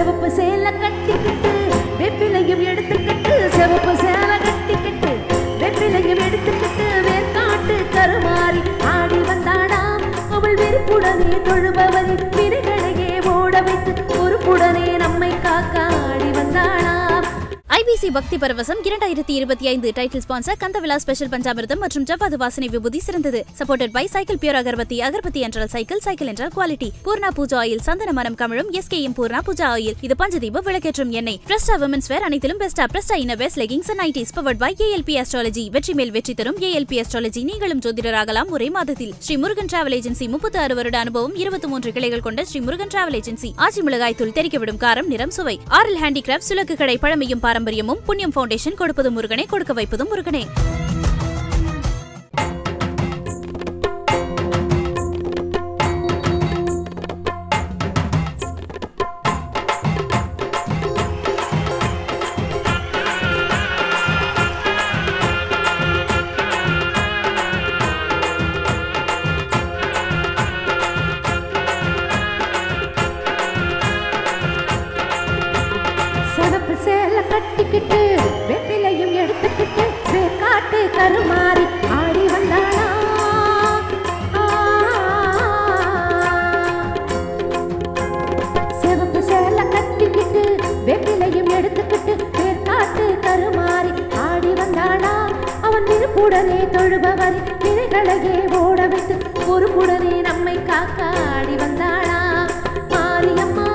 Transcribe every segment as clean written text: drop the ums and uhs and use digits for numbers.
செவப்பு சேலை கட்டிக்கிட்டு வெப்பிலையும் எடுத்துக்கிட்டு செவப்பு சேலை கட்டிக்கிட்டு வெப்பிலையும் எடுத்துக்கிட்டு வேர்க்காட்டு கருமாறி ஆடி வந்தாடாம் அவள் வெறுப்புடனே தொழுபவரின் வினைகளையே ஓட வைத்து பொறுப்புடனே நம்மை காக்க ஆடி வந்தாடாம். IBC பக்தி பரவசம் 2025 டைட்டில் ஸ்பான்சர் கந்தவிலா ஸ்பெஷல் பஞ்சாமிர்தம் மற்றும் ஜவ்வாது வாசனை விபூதி சிறந்தது. சப்போர்ட்டட் பை சைக்கிள் பியூர் அகர்பத்தி. அகர்பத்தி என்றால் சைக்கிள், சைக்கிள் என்றால் குவாலிட்டி. பூர்ணா பூஜா ஆயில் சந்தன மனம் கமழும் SKM பூர்ணா பூஜா ஆயில். இது பஞ்சதீப விளக்கேற்றும் எண்ணெய். பிரஸ்டா விமென்ஸ் வேர் அனைத்திலும் பெஸ்டா. பிரஸ்டா innerwears leggings and nighties powered by ALP astrology. வெற்றி மேல் வெற்றி தரும் ALP அஸ்ட்ராலஜி. நீங்களும் ஜோதிடராகலாம் ஒரே மாதத்தில். ஸ்ரீ முருகன் டிராவல் ஏஜென்சி 36 வருட அனுபவம் 23 கிளைகள் கொண்ட ஸ்ரீ முருகன் டிராவல் ஏஜென்சி. ஆச்சி மிளகாய் தூள் தெரிக்கவிடும் காரம் நிறம் சுவை. ஆர்எல் ஹேண்டிகிராஃப்ட் சுலக்கு கடை பழமையும் பாரம்பரியமும் புண்ணியம் ஃபவுண்டேஷன் கொடுப்பதும் முருகனே கொடுக்க வைப்பதும் முருகனே. கட்டிக்கிட்டு வெப்பிலையும் எடுத்துக்கிட்டு வேர்க்காட்டு கருமாறி ஆடி வந்தாளா. சிவப்பு சேலை கட்டிக்கிட்டு வெப்பிலையும் எடுத்துக்கிட்டு வேர்க்காட்டு கருமாறி ஆடி வந்தாளா. அவன் விருப்புடனே தொழுபவரி வினைகளையே ஓட வைத்து பொறுப்புடனே நம்மை காக்க ஆடி வந்தாளா. மாரியம்மா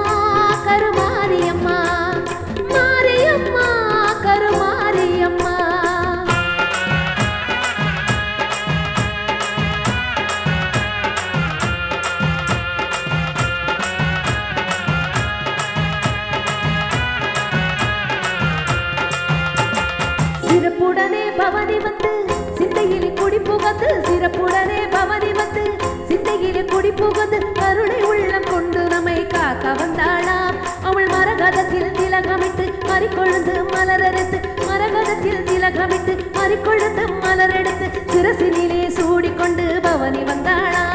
கருமாரியம்மா மாரியம்மா கருமாரியம்மா. சிறப்புடனே பவனி வந்து சிந்தையிலே குடி புகுந்து சிறப்புடனே பவனி வந்து சிந்தையிலே குடி புகுந்து கருணை உள்ளம் கொண்டு நம்மை காக்க வந்தாளாம். அவள் மரகதத்தில் திலகமிட்டு மறிக்கொழுந்து மலரெடுத்து மரகதத்தில் திலகமிட்டு மறிக்கொழுந்து மலரெடுத்து சிரசினிலே சூடிக்கொண்டு பவனி வந்தாளா.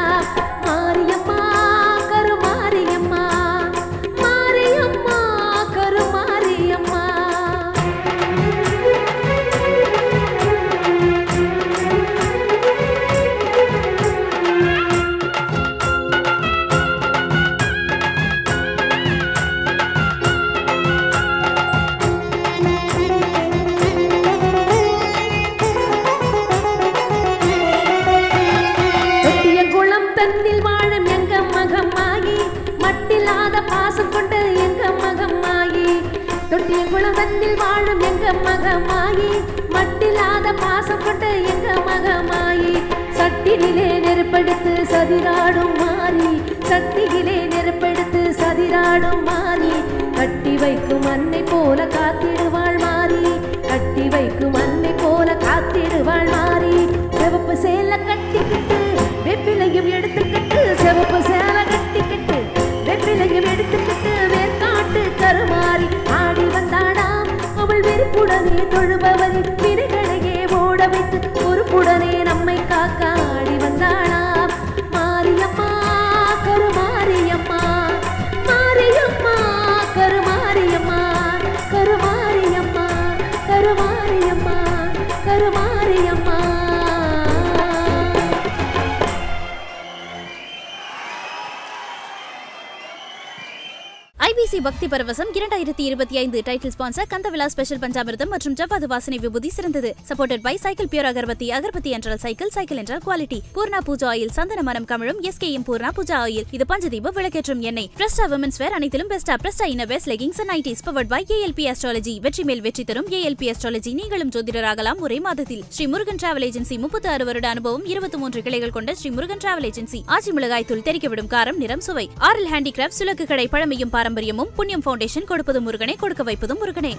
மாரியம்மா கருமாரியம்மா மாரியம்மா கருமாரியம்மா. தன்னில் வாழும் எங்க மகமாயி மட்டில்லாத பாசம் கொண்டு எங்க மகமாயி. தொட்டிய குளம் தன்னில் வாழும் எங்க மகமாயி மட்டில்லாத பாசம் கொண்டு எங்க மகமாயி. சட்டியிலே நெருப்படுத்து சதிராடும் மாறி சட்டியிலே நெருப்படுத்து சதிராடும் மாறி. கட்டி வைக்கும் அன்னை போல காத்திடுவாள் மாறி கட்டி வைக்கும் அன்னை போல காத்திடுவாள் மாறி. சிவப்பு சேலை கட்டிக்கிட்டு வெப்பிலையும் எடுத்துக்கிட்டு செவப்பு சேலை கட்டிக்கிட்டு வெப்பிலையும் எடுத்துக்கிட்டு வேர்க்காட்டு கருமாறி ஆடி வந்தாடாம். அவள் வெறுப்புடனே தொழுபவரின் வினைகளையே ஓட வைத்து பொறுப்புடனே நம்மை காக்க ஆடி வந்தாடாம். மாரியம்மா கருமாரியம்மா மாரியம்மா கருமாரியம்மா கருமாரியம்மா கருமாரியம்மா கருமாரியம்மா. IBC பக்தி பரவசம் 2025 டைட்டில் ஸ்பான்சர் கந்தவிலா ஸ்பெஷல் பஞ்சாமிர்தம் மற்றும் ஜவ்வாது வாசனை விபூதி சிறந்தது. சப்போர்ட்டட் பை சைக்கிள் பியூர் அகர்பத்தி. அகர்பத்தி என்றால் சைக்கிள், சைக்கிள் என்றால் குவாலிட்டி. பூர்ணா பூஜா ஆயில் சந்தன மனம் கமழும் SKM பூர்ணா பூஜா ஆயில். இது பஞ்சதீப விளக்கேற்றும் எண்ணெய். பிரஸ்டா விமென்ஸ் வேர் அனைத்திலும் பெஸ்டா. பிரஸ்டா innerwears leggings and nighties powered by ALP astrology. வெற்றி மேல் வெற்றி தரும் ALP அஸ்ட்ராலஜி. நீங்களும் ஜோதிடராகலாம் ஒரே மாதத்தில். ஸ்ரீ முருகன் டிராவல் ஏஜென்சி 36 வருட அனுபவம் 23 கிளைகள் கொண்ட ஸ்ரீ முருகன் டிராவல் ஏஜென்சி. ஆச்சி மிளகாய் தூள் தெரிக்கவிடும் காரம் நிறம் சுவை. ஆர்எல் ஹேண்டிகிராஃப்ட் சுலக்கு கடை பழமையும் பாரம்பரியமும் புண்ணியம் ஃபவுண்டேஷன் கொடுப்பதும் முருகனே கொடுக்க வைப்பதும் முருகனே.